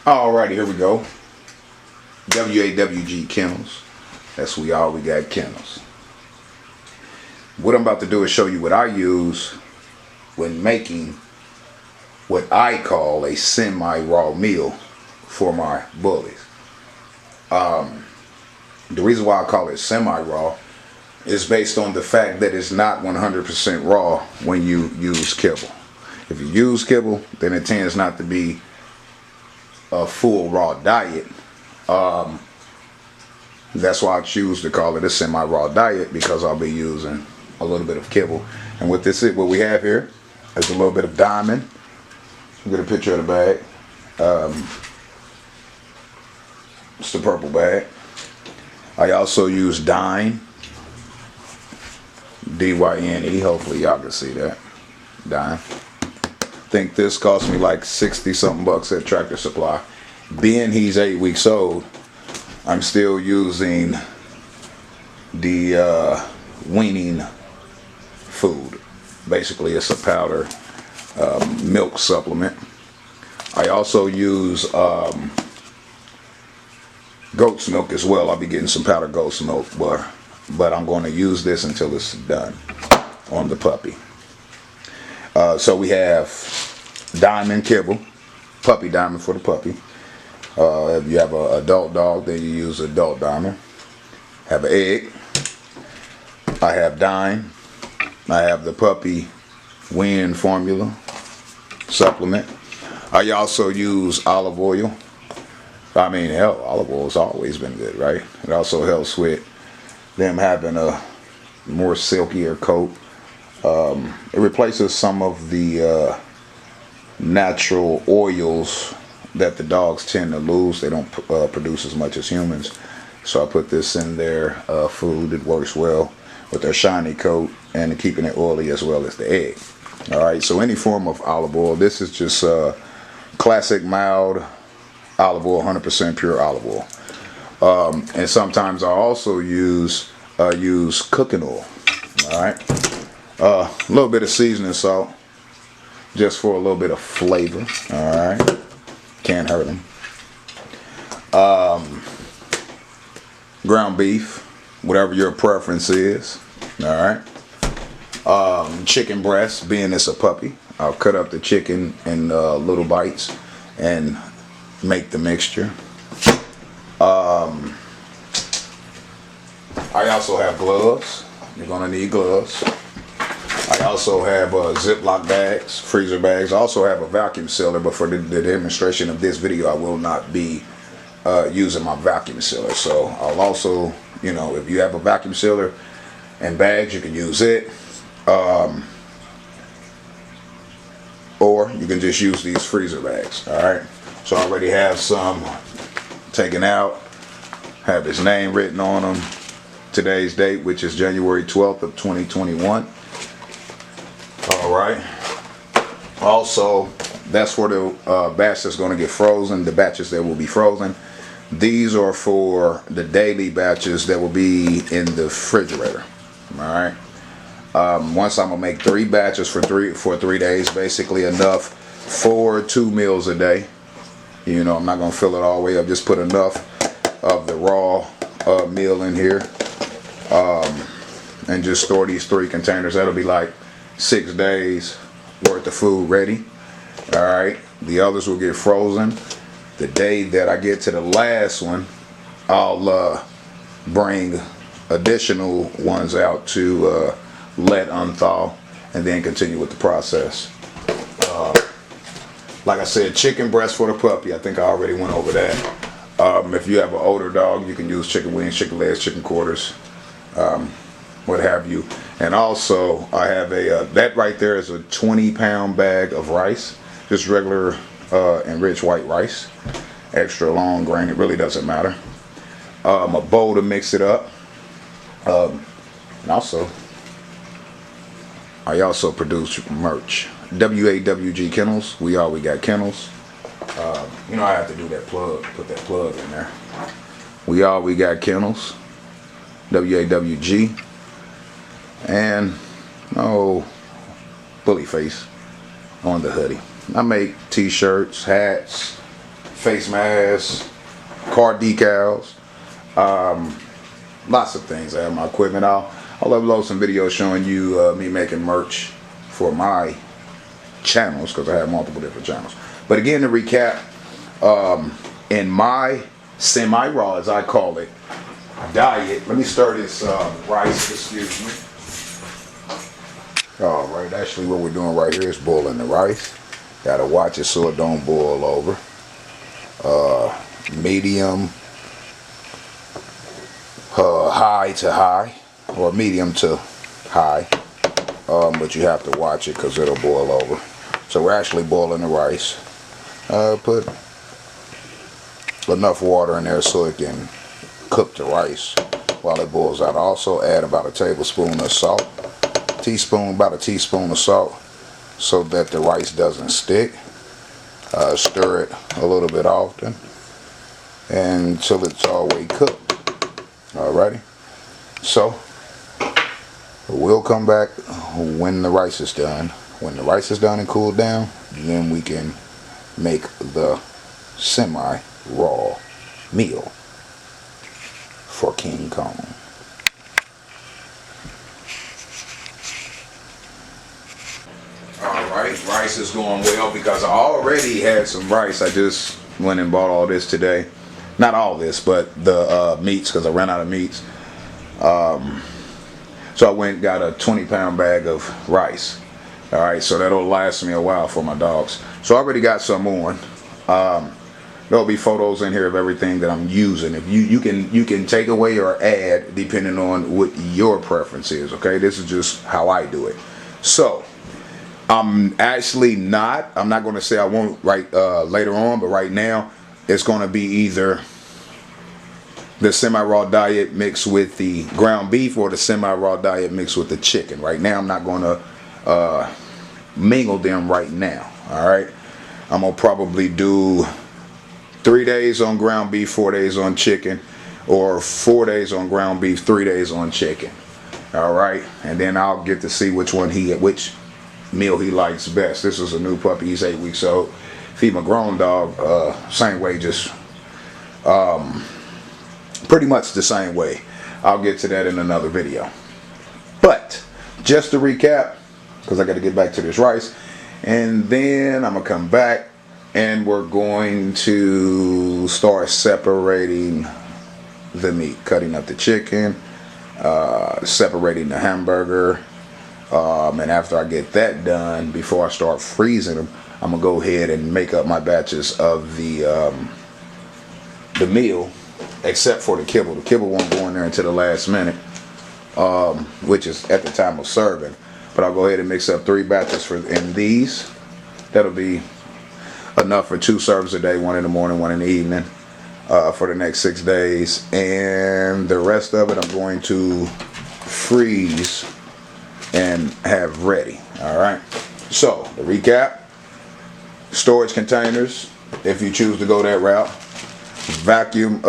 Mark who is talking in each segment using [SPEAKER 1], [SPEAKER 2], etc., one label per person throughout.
[SPEAKER 1] Alrighty, here we go. W.A.W.G kennels. That's We All We Got Kennels. What I'm about to do is show you what I use when making what I call a semi-raw meal for my bullies. The reason why I call it semi-raw is based on the fact that it's not 100% raw when you use kibble. If you use kibble, then it tends not to be a full raw diet. That's why I choose to call it a semi-raw diet, because I'll be using a little bit of kibble. And what we have here is a little bit of diamond. Get a picture of the bag. It's the purple bag. I also use Dyne, D-Y-N-E. Hopefully y'all can see that. Dyne. I think this cost me like 60 something bucks at Tractor Supply. Being he's 8 weeks old, I'm still using the weaning food. Basically it's a powder milk supplement. I also use goat's milk as well. I'll be getting some powdered goat's milk, but I'm going to use this until it's done on the puppy. So we have diamond kibble, puppy diamond for the puppy. If you have an adult dog, then you use adult diamond. Have an egg. I have Dyne. I have the puppy wean formula supplement. I also use olive oil. I mean, hell, olive oil's always been good, right? It also helps with them having a more silkier coat. It replaces some of the natural oils that the dogs tend to lose. They don't produce as much as humans. So I put this in their food. It works well with their shiny coat and keeping it oily as well as the egg. Alright, so any form of olive oil. This is just classic mild olive oil, 100% pure olive oil. And sometimes I also use cooking oil. Alright, a little bit of seasoning salt just for a little bit of flavor. Alright, can't hurt them. Ground beef, whatever your preference is. Alright, chicken breast, being it's a puppy, I'll cut up the chicken in little bites and make the mixture. I also have gloves. You're gonna need gloves. I also have Ziploc bags, freezer bags. I also have a vacuum sealer, but for the demonstration of this video, I will not be using my vacuum sealer. So I'll also, you know, if you have a vacuum sealer and bags, you can use it. Or you can just use these freezer bags. Alright, so I already have some taken out, have his name written on them, today's date, which is January 12th of 2021. Alright, also that's for the batch that's going to get frozen, the batches that will be frozen. These are for the daily batches that will be in the refrigerator. Alright, once I'm gonna make 3 batches for 3 days, basically enough for 2 meals a day. You know, I'm not gonna fill it all the way up, just put enough of the raw meal in here, and just store these 3 containers. That'll be like 6 days worth of food ready. Alright, the others will get frozen. The day that I get to the last one, I'll bring additional ones out to let unthaw and then continue with the process. Like I said, chicken breast for the puppy. I think I already went over that. If you have an older dog, you can use chicken wings, chicken legs, chicken quarters, what have you. And also I have that right there is a 20-pound bag of rice, just regular enriched white rice, extra long grain. It really doesn't matter. A bowl to mix it up. And also I also produce merch. W.A.W.G kennels. We got kennels. You know I have to do that plug, put that plug in there. We got kennels. W.A.W.G. And no bully face on the hoodie. I make t-shirts, hats, face masks, car decals, lots of things. I have my equipment. I'll upload some videos showing you me making merch for my channels, because I have multiple different channels. But again, to recap, in my semi-raw, as I call it, diet, let me stir this rice, excuse me. Alright, actually what we're doing right here is boiling the rice. Gotta watch it so it don't boil over. Medium, high to high, or medium to high, but you have to watch it because it'll boil over. So we're actually boiling the rice. Put enough water in there so it can cook the rice while it boils out. Also add about a tablespoon of salt, about a teaspoon of salt, so that the rice doesn't stick. Stir it a little bit often until it's all the way cooked. Alrighty, so we'll come back when the rice is done. When the rice is done and cooled down, then we can make the semi-raw meal for King Kong. Alright, rice is going well because I already had some rice. I just went and bought all this today. Not all this, but the meats, because I ran out of meats. So I went and got a 20-pound bag of rice. Alright, so that'll last me a while for my dogs. So I already got some on. There'll be photos in here of everything that I'm using. If you can take away or add depending on what your preference is. Okay, this is just how I do it. So I'm not going to say I won't later on, but right now it's going to be either the semi-raw diet mixed with the ground beef or the semi-raw diet mixed with the chicken. Right now I'm not going to mingle them right now. Alright, I'm going to probably do 3 days on ground beef, 4 days on chicken, or 4 days on ground beef, 3 days on chicken. Alright, and then I'll get to see which meal he likes best. This is a new puppy. He's 8 weeks old. Feed my grown dog same way, just pretty much the same way. I'll get to that in another video. But just to recap, because I got to get back to this rice, and then I'm gonna come back and we're going to start separating the meat, cutting up the chicken, separating the hamburger. And after I get that done, before I start freezing them, I'm gonna go ahead and make up my batches of the meal, except for the kibble. The kibble won't go in there until the last minute, which is at the time of serving. But I'll go ahead and mix up 3 batches in these. That'll be enough for 2 serves a day, 1 in the morning, 1 in the evening, for the next 6 days. And the rest of it I'm going to freeze and have ready. Alright, so to recap: storage containers, if you choose to go that route, vacuum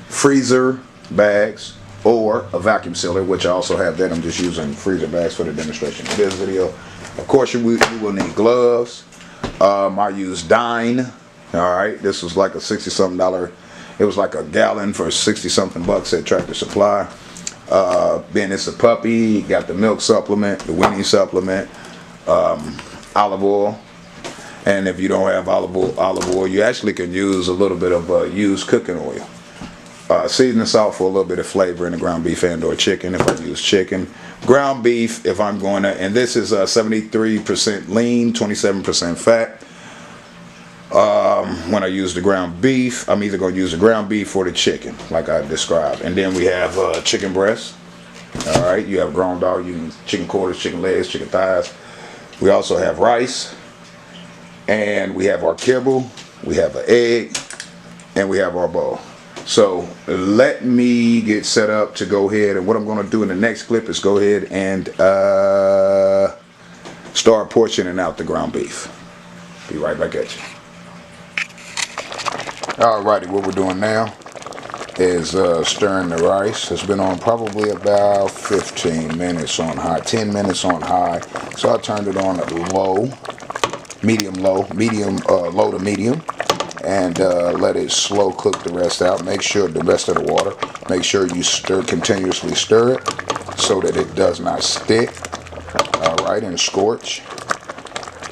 [SPEAKER 1] freezer bags, or a vacuum sealer, which I also have that. I'm just using freezer bags for the demonstration of this video. Of course you will need gloves. I use Dine. Alright, this was like a $60-something. It was like a gallon for 60-something bucks at Tractor Supply. Being it's a puppy, you got the milk supplement, the weaning supplement, olive oil. And if you don't have olive oil, you actually can use a little bit of used cooking oil. Seasoning salt for a little bit of flavor in the ground beef and or chicken if I use chicken. Ground beef if I'm going to, and this is 73% lean, 27% fat. When I use the ground beef, I'm either going to use the ground beef or the chicken, like I described. And then we have chicken breast. Alright, you have grown dog, you can chicken quarters, chicken legs, chicken thighs. We also have rice. And we have our kibble, we have an egg, and we have our bowl. So let me get set up to go ahead, and what I'm going to do in the next clip is go ahead and start portioning out the ground beef. Be right back at you. Alrighty, what we're doing now is stirring the rice. It's been on probably about 15 minutes on high, 10 minutes on high. So I turned it on at low, medium low, low to medium. and let it slow cook the rest out. Make sure the rest of the water, make sure you continuously stir it so that it does not stick, all right, and scorch.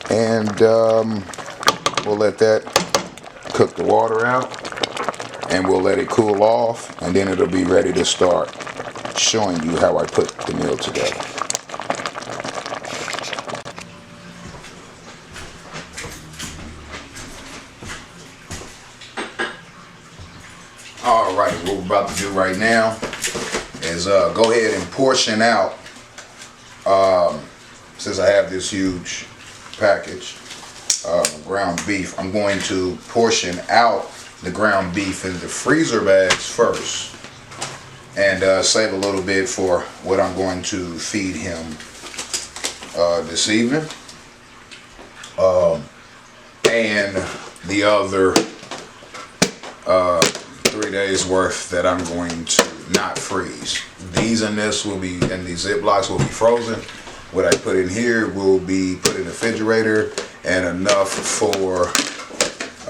[SPEAKER 1] And we'll let that cook the water out, and we'll let it cool off, and then it'll be ready to start showing you how I put the meal together. Alright, what we're about to do right now is go ahead and portion out, since I have this huge package of ground beef, I'm going to portion out the ground beef in the freezer bags first, and save a little bit for what I'm going to feed him this evening, and the other 3 days worth that I'm going to not freeze. These and this will be, and these Ziplocs will be frozen. What I put in here will be put in the refrigerator, and enough for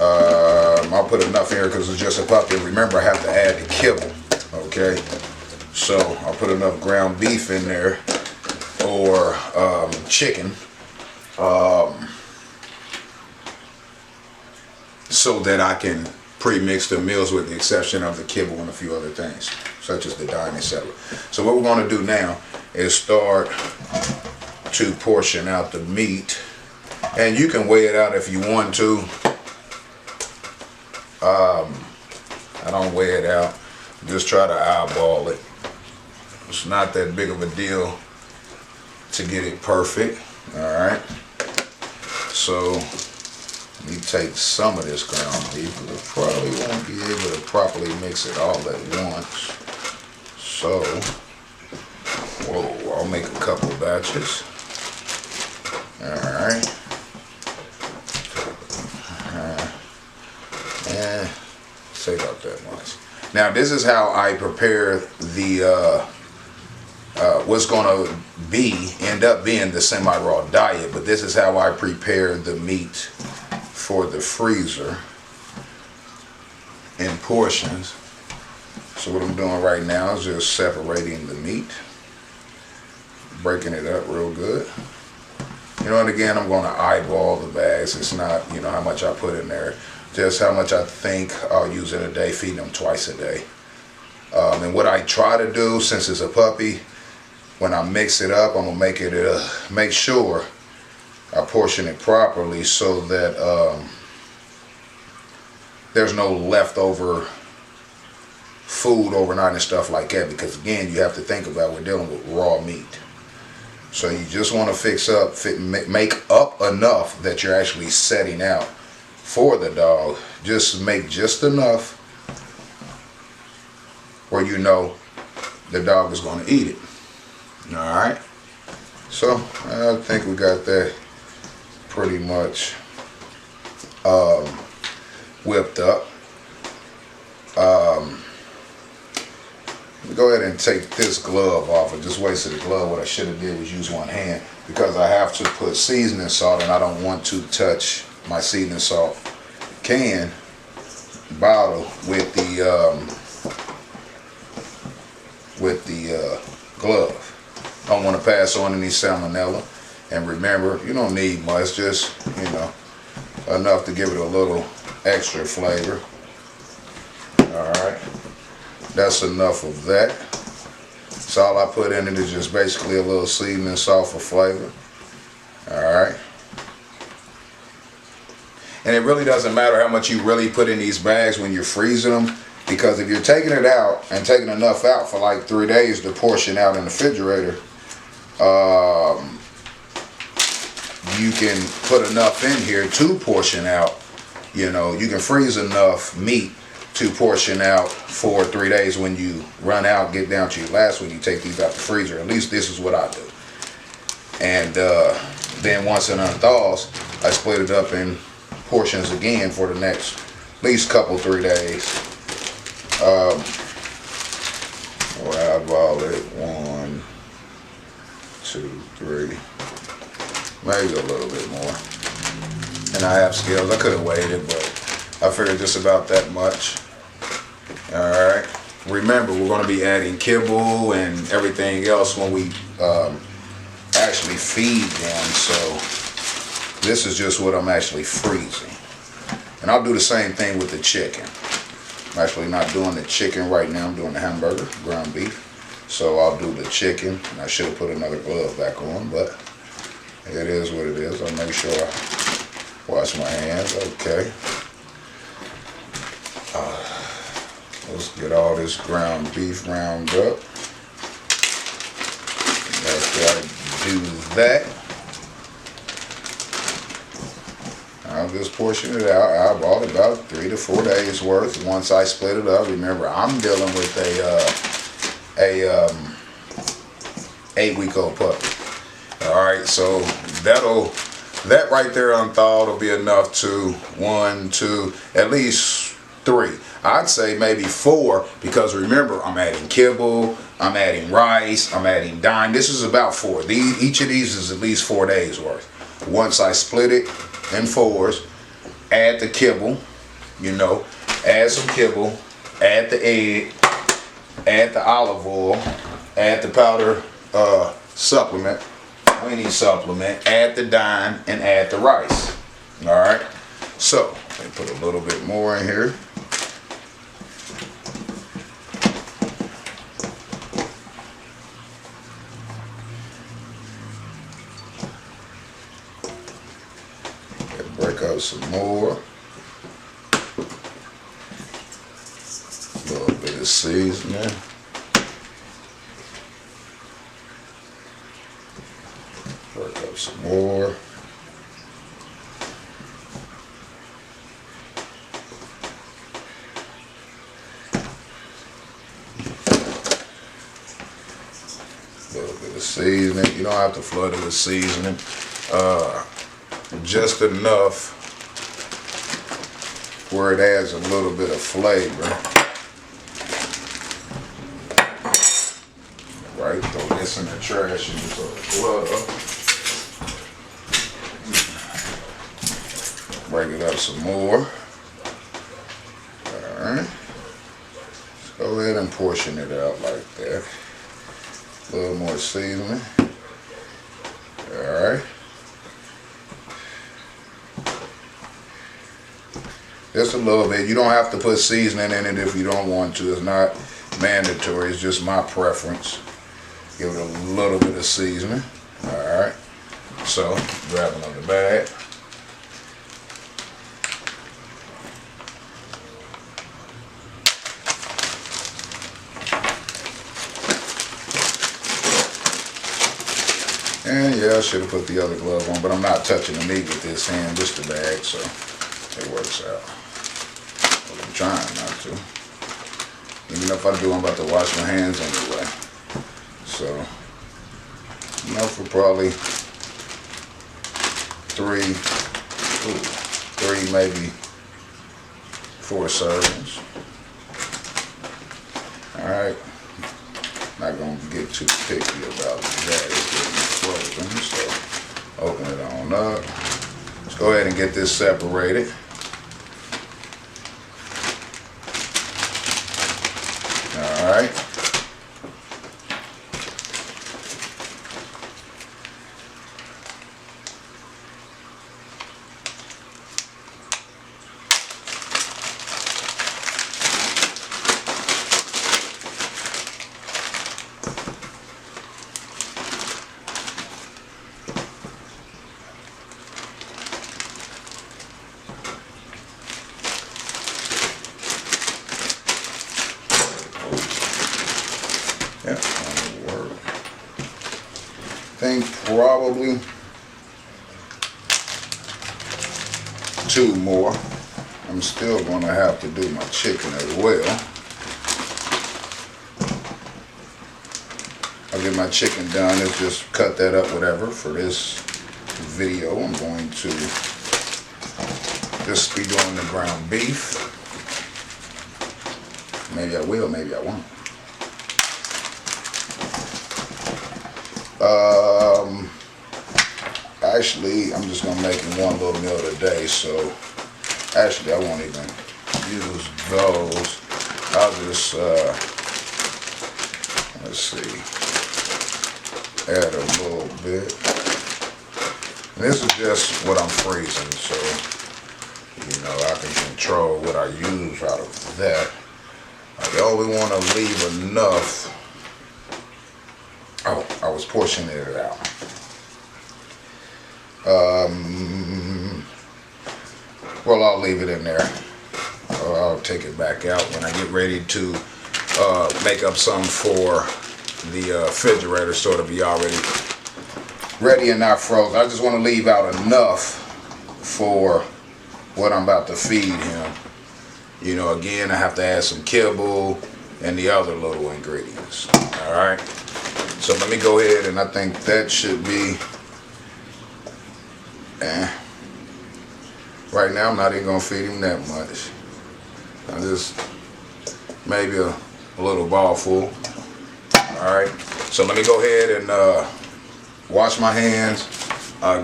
[SPEAKER 1] I'll put enough here because it's just a puppy. Remember, I have to add the kibble. Okay, so I'll put enough ground beef in there, or chicken, so that I can pre-mix the meals, with the exception of the kibble and a few other things, such as the dining celery. So what we're going to do now is start to portion out the meat, and you can weigh it out if you want to. I don't weigh it out, just try to eyeball it. It's not that big of a deal to get it perfect. Alright, so let me take some of this ground beef, but I probably won't be able to properly mix it all at once. So, whoa, I'll make a couple batches. Alright. And say about that much. Now, this is how I prepare the what's going to end up being the semi-raw diet, but this is how I prepare the meat for the freezer in portions. So what I'm doing right now is just separating the meat, breaking it up real good. You know, and again, I'm going to eyeball the bags. It's not, you know, how much I put in there, just how much I think I'll use in a day, feeding them twice a day. And what I try to do, since it's a puppy, when I mix it up, I'm going to make it, make sure I portion it properly so that there's no leftover food overnight and stuff like that, because again, you have to think about, we're dealing with raw meat. So you just want to make up enough that you're actually setting out for the dog. Just make just enough where you know the dog is going to eat it. Alright, so I think we got that pretty much whipped up. Go ahead and take this glove off. I just wasted the glove. What I should have did was use one hand, because I have to put seasoning salt, and I don't want to touch my seasoning salt can bottle with the glove. Don't want to pass on any salmonella. And remember, you don't need much, just, you know, enough to give it a little extra flavor. Alright, that's enough of that. So all I put in it is just basically a little seasoning salt for flavor. Alright. And it really doesn't matter how much you really put in these bags when you're freezing them, because if you're taking it out and taking enough out for like 3 days to portion out in the refrigerator, you can put enough in here to portion out. You know, you can freeze enough meat to portion out for 3 days. When you run out, get down to your last one, you take these out the freezer. At least this is what I do. And then once it unthaws, I split it up in portions again for the next at least couple 3 days. Or eyeball it, 1, 2, 3, maybe a little bit more. And I have scales. I could have weighed it, but I figured just about that much. Alright. Remember, we're going to be adding kibble and everything else when we actually feed them. So this is just what I'm actually freezing. And I'll do the same thing with the chicken. I'm actually not doing the chicken right now. I'm doing the hamburger, ground beef. So I'll do the chicken. And I should have put another glove back on, but it is what it is. I'll make sure I wash my hands. Okay. Let's get all this ground beef round up. After I do that, I'll just portion it out. I bought about 3 to 4 days worth. Once I split it up, remember I'm dealing with a 8-week-old puppy. All right, so that right there unthawed will be enough to 1, 2, at least 3. I'd say maybe 4, because remember, I'm adding kibble, I'm adding rice, I'm adding dime. This is about 4. Each of these is at least 4 days worth. Once I split it in 4s, add the kibble, add some kibble, add the egg, add the olive oil, add the powder supplement, weenie supplement, add the dime, and add the rice. All right, so let me put a little bit more in here. Break out some more. A little bit of seasoning. Break up some more. A little bit of seasoning. You don't have to flood it with seasoning. Just enough where it adds a little bit of flavor. Right, throw this in the trash and just throw the blood up. Break it up some more. Alright. Go ahead and portion it out like that. A little more seasoning. Alright. Just a little bit. You don't have to put seasoning in it if you don't want to. It's not mandatory. It's just my preference. Give it a little bit of seasoning. Alright. So, grab another bag. And yeah, I should have put the other glove on, but I'm not touching the meat with this hand, just the bag, so it works out. Well, I'm trying not to. Even if I do, I'm about to wash my hands anyway. So, enough for probably three, maybe 4 servings. Alright. Not going to get too picky about that. It's getting frozen, so open it on up. Let's go ahead and get this separated. Alright. Yeah, that'll work. I think probably 2 more. I'm still going to have to do my chicken as well. I'll get my chicken done. Let's just cut that up, whatever. For this video, I'm going to just be doing the ground beef. Maybe I will, maybe I won't. Actually, I'm just gonna make one little meal today, so Actually, I won't even use those. I'll just, let's see, add a little bit. And this is just what I'm freezing, so, you know, I can control what I use out of that. I only want to leave enough. Oh, I was portioning it out. Well, I'll leave it in there. I'll take it back out when I get ready to make up some for the refrigerator, so it'll be already ready and not frozen. I just want to leave out enough for what I'm about to feed him. You know, again, I have to add some kibble and the other little ingredients. All right. So let me go ahead, and I think that should be. Right now, I'm not even gonna feed him that much. I just maybe a little ball full. All right. So let me go ahead and wash my hands,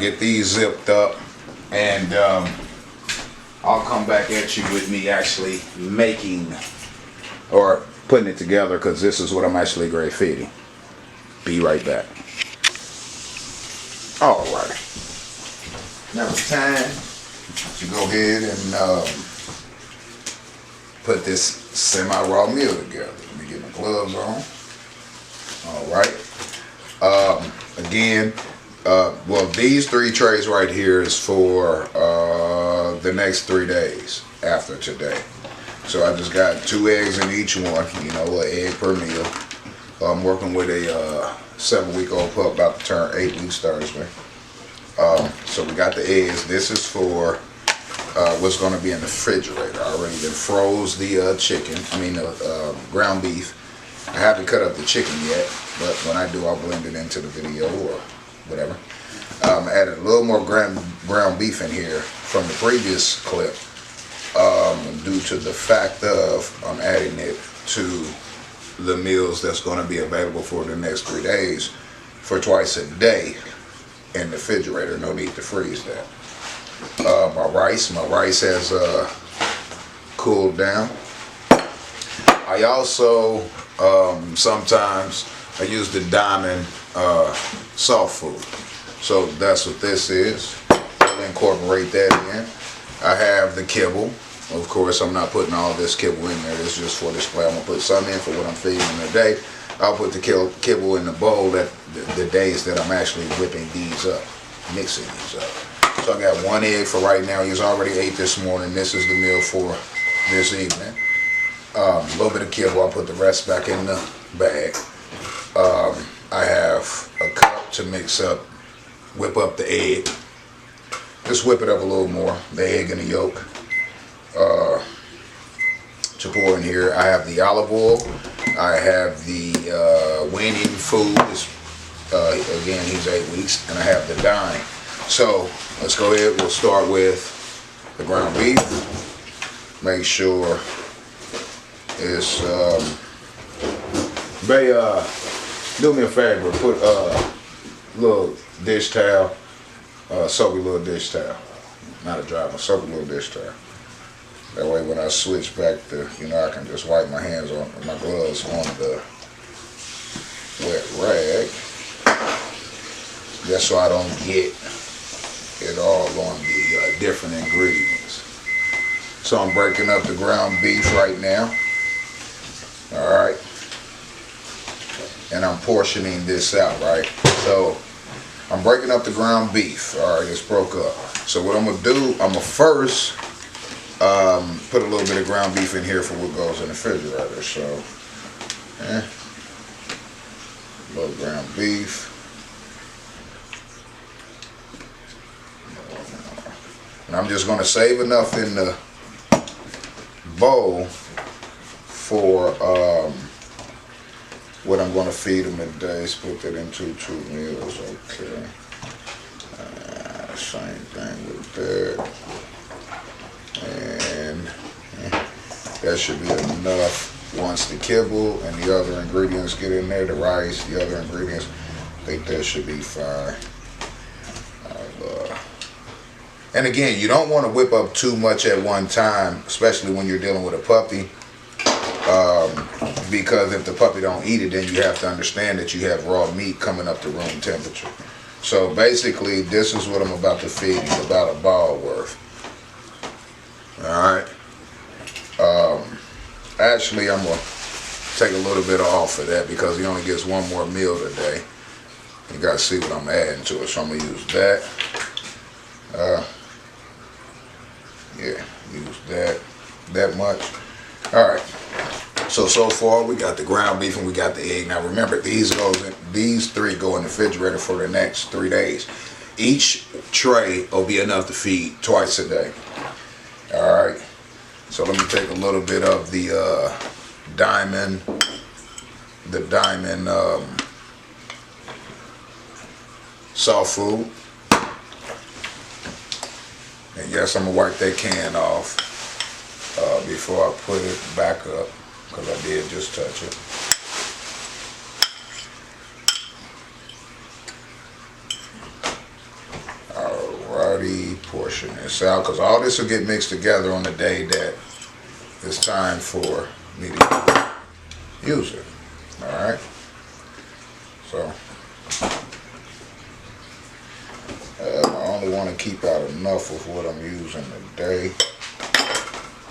[SPEAKER 1] get these zipped up, and I'll come back at you with me actually making or putting it together, because this is what I'm actually grade feeding. Be right back. All right. Now it's time to go ahead and put this semi-raw meal together. Let me get my gloves on. All right. Again, well, these 3 trays right here is for the next 3 days after today. So I just got 2 eggs in each one, you know, an egg per meal. I'm working with a 7-week-old pup about to turn 8 weeks Thursday. So we got the eggs. This is for what's going to be in the refrigerator. I already been froze the chicken. I mean the ground beef. I haven't cut up the chicken yet, but when I do, I'll blend it into the video or whatever. Added a little more ground beef in here from the previous clip, due to the fact of I'm adding it to the meals that's going to be available for the next 3 days for twice a day in the refrigerator. No need to freeze that. My rice has cooled down. I also sometimes I use the Diamond soft food, so that's what this is. I'll incorporate that in. I have the kibble. Of course, I'm not putting all this kibble in there. It's just for display. I'm gonna put some in for what I'm feeding in the day. I'll put the kibble in the bowl that the days that I'm actually whipping these up, mixing these up. So I got 1 egg for right now. He's already ate this morning. This is the meal for this evening. A little bit of kibble. I'll put the rest back in the bag. I have a cup to mix up, whip up the egg. Just whip it up a little more, the egg and the yolk. To pour in here, I have the olive oil. I have the weaning food. Again, he's 8 weeks, and I have the dime. So let's go ahead. We'll start with the ground beef. Make sure it's do me a favor, put a little dish towel, soapy little dish towel, not a dry one, soapy little dish towel. That way when I switch back to, you know, I can just wipe my hands on, my gloves on the wet rag, just so I don't get it all on the different ingredients. So I'm breaking up the ground beef right now. All right. And I'm portioning this out, right? So I'm breaking up the ground beef. All right, it's broke up. So what I'm gonna do, I'm gonna first put a little bit of ground beef in here for what goes in the refrigerator. So, a little ground beef. And I'm just gonna save enough in the bowl for what I'm going to feed them today. Split that into 2 meals. Okay. Same thing with that. And that should be enough. Once the kibble and the other ingredients get in there, the rice, the other ingredients, I think that should be fine. And again, you don't want to whip up too much at one time, especially when you're dealing with a puppy. Because if the puppy don't eat it, then you have to understand that you have raw meat coming up to room temperature. So basically, this is what I'm about to feed you, about a ball worth. Alright. Actually, I'm going to take a little bit off of that because he only gets one more meal today. You got to see what I'm adding to it. So I'm going to use that. Yeah, use that much. Alright. So far we got the ground beef and we got the egg. Now remember, these three go in the refrigerator for the next 3 days. Each tray will be enough to feed twice a day. Alright. So let me take a little bit of the diamond soft food. And yes, I'm gonna wipe that can off before I put it back up, because I did just touch it. Alrighty, portion this out, because all this will get mixed together on the day that it's time for me to use it. Alright, so I only want to keep out enough of what I'm using today.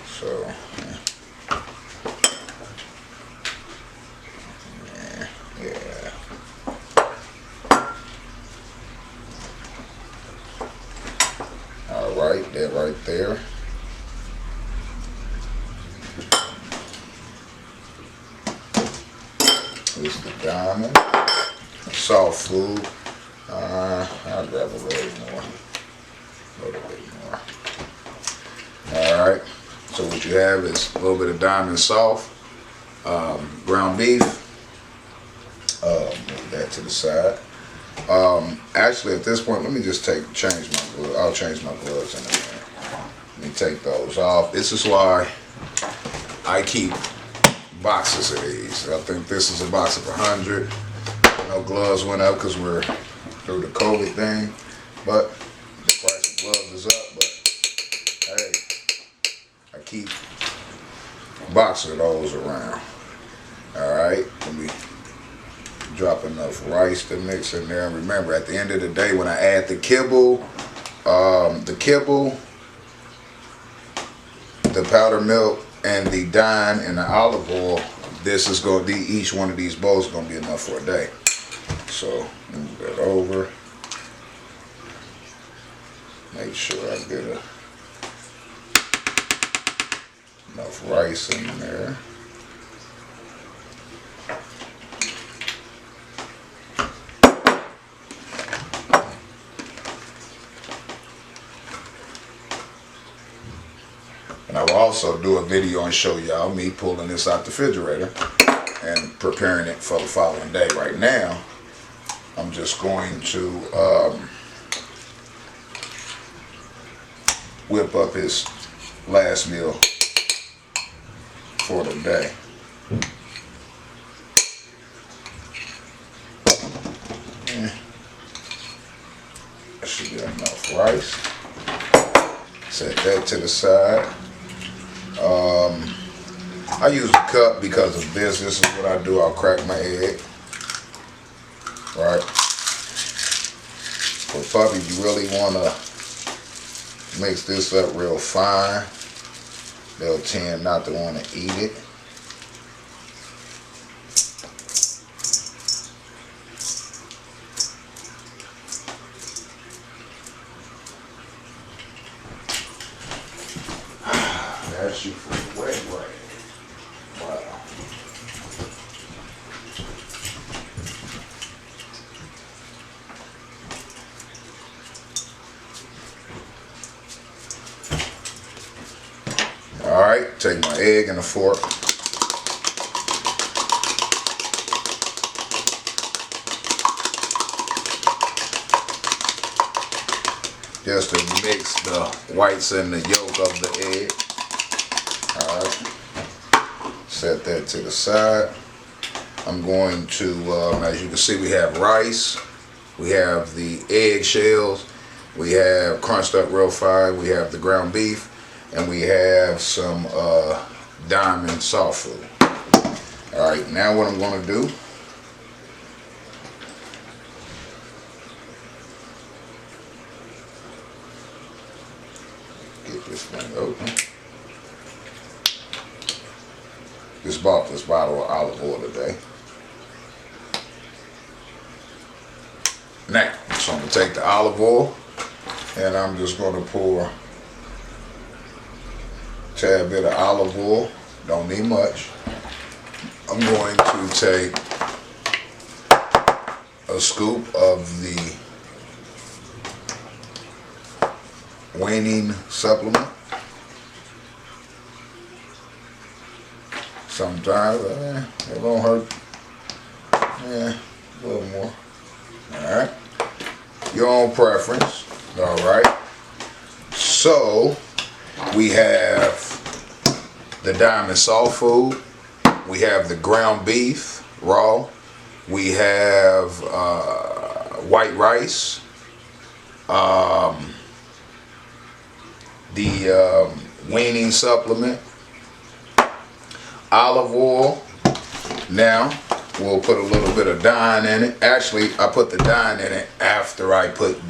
[SPEAKER 1] So yeah. Alright, that right there. This is the diamond. Soft food. I'll grab a little more. A little bit more. Alright. So what you have is a little bit of diamond soft. Ground beef. Move that to the side. Actually, at this point, let me just change my gloves. I'll change my gloves in a minute. Let me take those off. This is why I keep boxes of these. I think this is a box of 100. No gloves went up because we're through the COVID thing, but the price of gloves is up. But hey, I keep boxes of those around. All right, let me drop enough rice to mix in there. And remember, at the end of the day, when I add the kibble, the powdered milk, and the dime and the olive oil, this is going to be, each one of these bowls is going to be enough for a day. So move that over. Make sure I get enough rice in there. And I will also do a video and show y'all me pulling this out the refrigerator and preparing it for the following day. Right now, I'm just going to whip up his last meal for the day. That should be enough rice. Set that to the side. I use a cup because of this. This is what I do. I'll crack my egg. Right. For puppies, you really want to mix this up real fine. They'll tend not to want to eat it. That's you for the wet way. Wow. Alright, take my egg and a fork. Just to mix the whites and the yolk of the egg. Alright, set that to the side. I'm going to, as you can see, we have rice, we have the egg shells, we have crunched up real fine, we have the ground beef, and we have some diamond soft food. Alright, now what I'm going to do, get this thing open. Just bought this bottle of olive oil today. Now, so I'm going to take the olive oil and I'm just going to pour a tad bit of olive oil. Don't need much. I'm going to take a scoop of the waning supplement. Sometimes it won't hurt. Yeah, a little more. Alright. Your own preference. Alright. So we have the diamond soft food. We have the ground beef raw. We have white rice. The weaning supplement. Olive oil. Now we'll put a little bit of dine in it. Actually, I put the dine in it after I put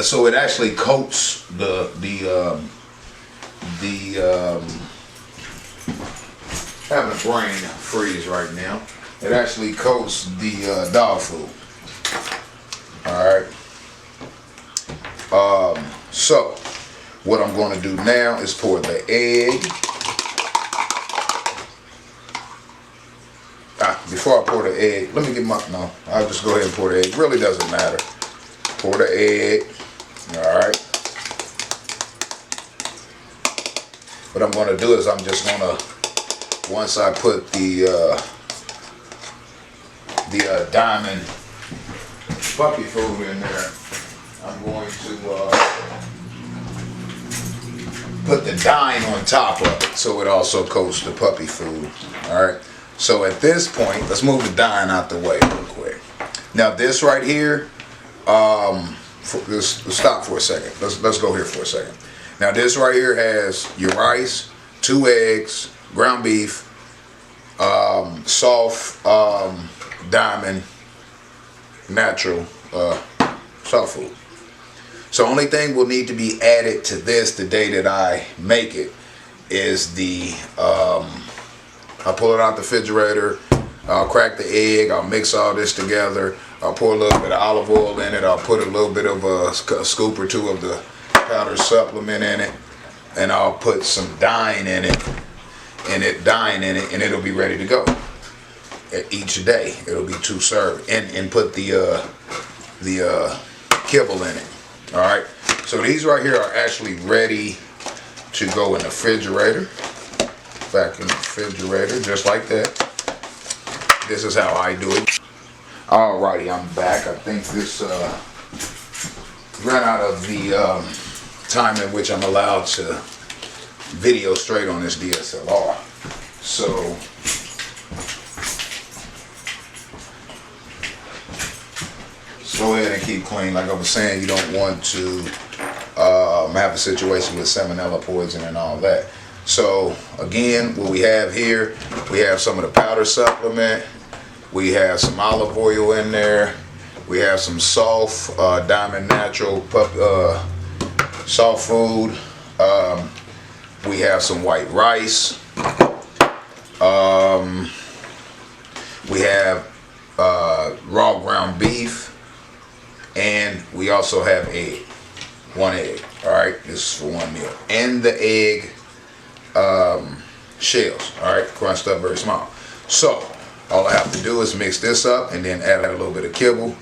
[SPEAKER 1] so it actually coats having a brain freeze right now. It actually coats the dog food. Alright. So what I'm going to do now is pour the egg. Before I pour the egg, let me get no, I'll just go ahead and pour the egg. Really doesn't matter. Pour the egg. Alright. What I'm going to do is I'm just going to, once I put the diamond puppy food in there, I'm going to put the dine on top of it so it also coats the puppy food. Alright. So at this point, let's move the dine out the way real quick. Now this right here, let's stop for a second. Let's go here for a second. Now this right here has your rice, 2 eggs, ground beef, soft diamond natural soft food. So only thing will need to be added to this the day that I make it is the I'll pull it out the refrigerator, I'll crack the egg, I'll mix all this together, I'll pour a little bit of olive oil in it, I'll put a little bit of a scoop or 2 of the powder supplement in it, and I'll put some dine in it, and it'll be ready to go. Each day, it'll be 2 served, and put the kibble in it. Alright, so these right here are actually ready to go in the refrigerator. Back in the refrigerator, just like that. This is how I do it. Alrighty, I'm back. I think this ran out of the time in which I'm allowed to video straight on this DSLR. So go ahead and keep clean. Like I was saying, you don't want to have a situation with salmonella poison and all that. So again, what we have here, we have some of the powder supplement, we have some olive oil in there, we have some soft diamond natural soft food, we have some white rice, we have raw ground beef, and we also have egg, 1 egg. All right, this is for 1 meal, and the egg shells, all right, crunched up very small. So all I have to do is mix this up and then add a little bit of kibble.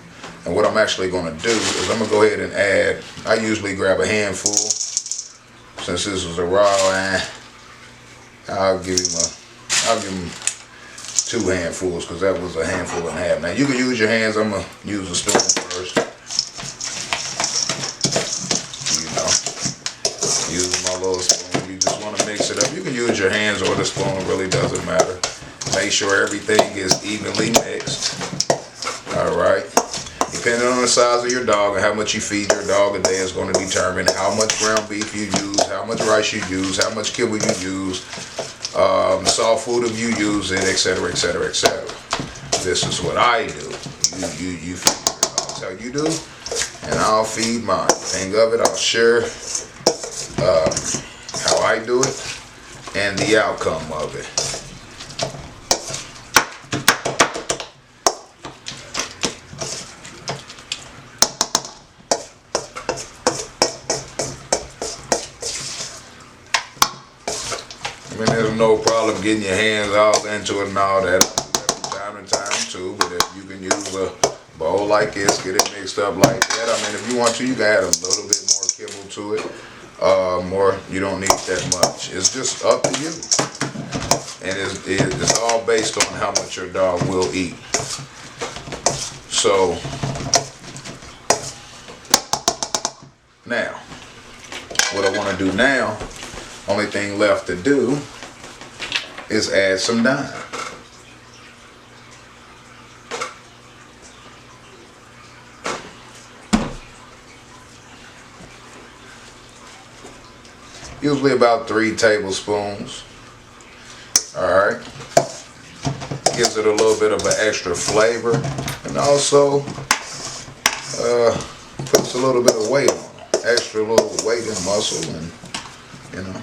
[SPEAKER 1] And what I'm actually going to do is I'm going to go ahead and add, I usually grab a handful. Since this was a raw, I'll give him 2 handfuls, because that was a handful and a half. Now you can use your hands. I'm going to use a spoon first. You know, use my little spoon. You just want to mix it up. You can use your hands or the spoon, it really doesn't matter. Make sure everything is evenly mixed. Alright. Depending on the size of your dog and how much you feed your dog a day is going to determine how much ground beef you use, how much rice you use, how much kibble you use, soft food if you use it, etc., etc., etc. This is what I do. You feed your dogs how you do, and I'll feed mine. Think of it, I'll share how I do it and the outcome of it. I mean, there's no problem getting your hands all into it and all that from time to time too, but if you can use a bowl like this, get it mixed up like that. I mean, if you want to, you can add a little bit more kibble to it, or you don't need that much. It's just up to you, and it's all based on how much your dog will eat. So now, what I want to do now, only thing left to do is add some dime. Usually about 3 tablespoons. Alright. Gives it a little bit of an extra flavor, and also puts a little bit of weight on it. Extra little weight and muscle, and you know.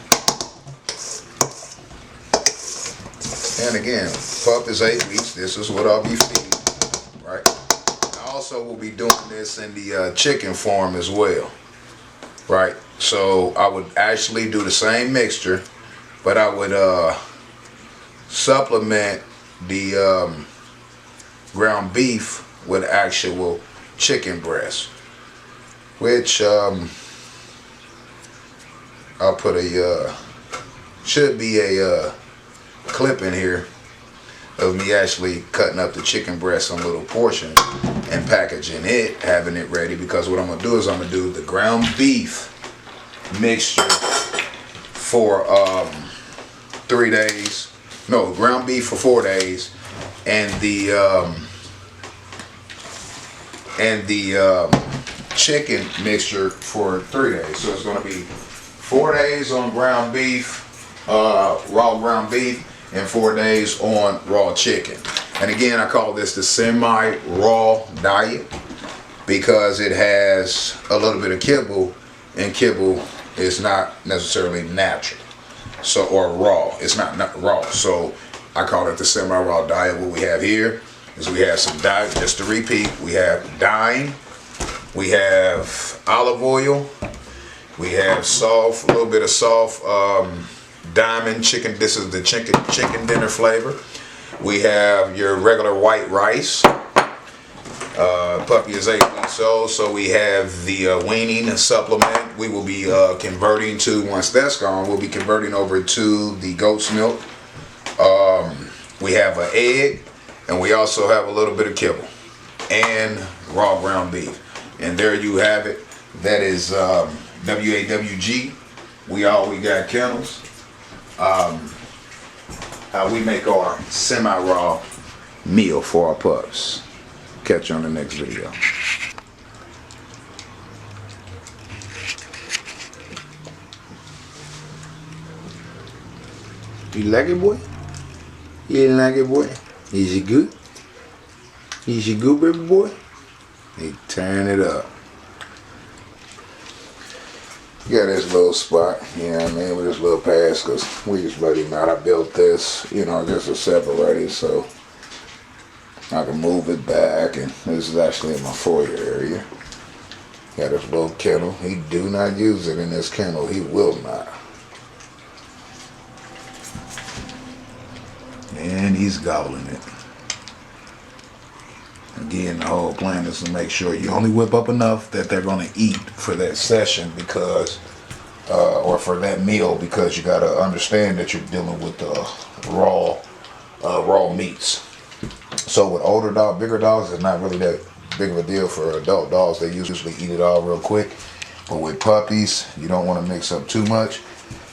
[SPEAKER 1] And again, pup is 8 weeks. This is what I'll be feeding, right? I also will be doing this in the chicken form as well, right? So I would actually do the same mixture, but I would supplement the ground beef with actual chicken breast, which I'll put should be a clip in here of me actually cutting up the chicken breast in little portions and packaging it, having it ready, because what I'm going to do is I'm going to do the ground beef mixture for 3 days. No, ground beef for 4 days, and the chicken mixture for 3 days. So it's going to be 4 days on ground beef, raw ground beef, and 4 days on raw chicken. And again, I call this the semi-raw diet because it has a little bit of kibble, and kibble is not necessarily natural, so, or raw. It's not raw, so I call it the semi-raw diet. What we have here is we have some dime. Just to repeat, we have dime, we have olive oil, we have soft, a little bit of soft diamond chicken. This is the chicken dinner flavor. We have your regular white rice. Puppy is 8 weeks old, so we have the weaning supplement. We will be converting to, once that's gone, we'll be converting over to the goat's milk. We have an egg, and we also have a little bit of kibble and raw ground beef. And there you have it. That is W.A.W.G. We got kennels. How we make our semi-raw meal for our pups. Catch you on the next video. You like it, boy? You didn't like it, boy? Is it good? Is it good, baby boy? Hey, turn it up. Got this little spot, you know what I mean, with this little pass, because we just let him out. I built this, you know, just to separate it so I can move it back, and this is actually in my foyer area. Got this little kennel. He do not use it in this kennel. He will not. And he's gobbling it. Again, the whole plan is to make sure you only whip up enough that they're going to eat for that session, because, or for that meal, because you got to understand that you're dealing with raw meats. So with older dogs, bigger dogs, it's not really that big of a deal. For adult dogs, they usually eat it all real quick. But with puppies, you don't want to mix up too much,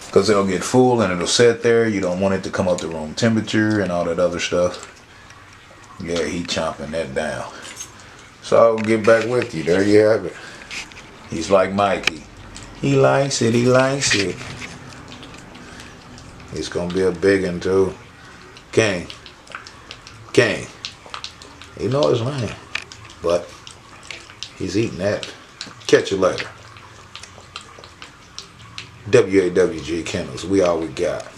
[SPEAKER 1] because it'll get full and it'll sit there. You don't want it to come up to room temperature and all that other stuff. Yeah, he chomping that down. So I'll get back with you. There you have it. He's like Mikey. He likes it. He likes it. It's gonna be a big one too. King. King. He know his lane. But he's eating that. Catch you later. W.A.W.G Kennels. We all we got.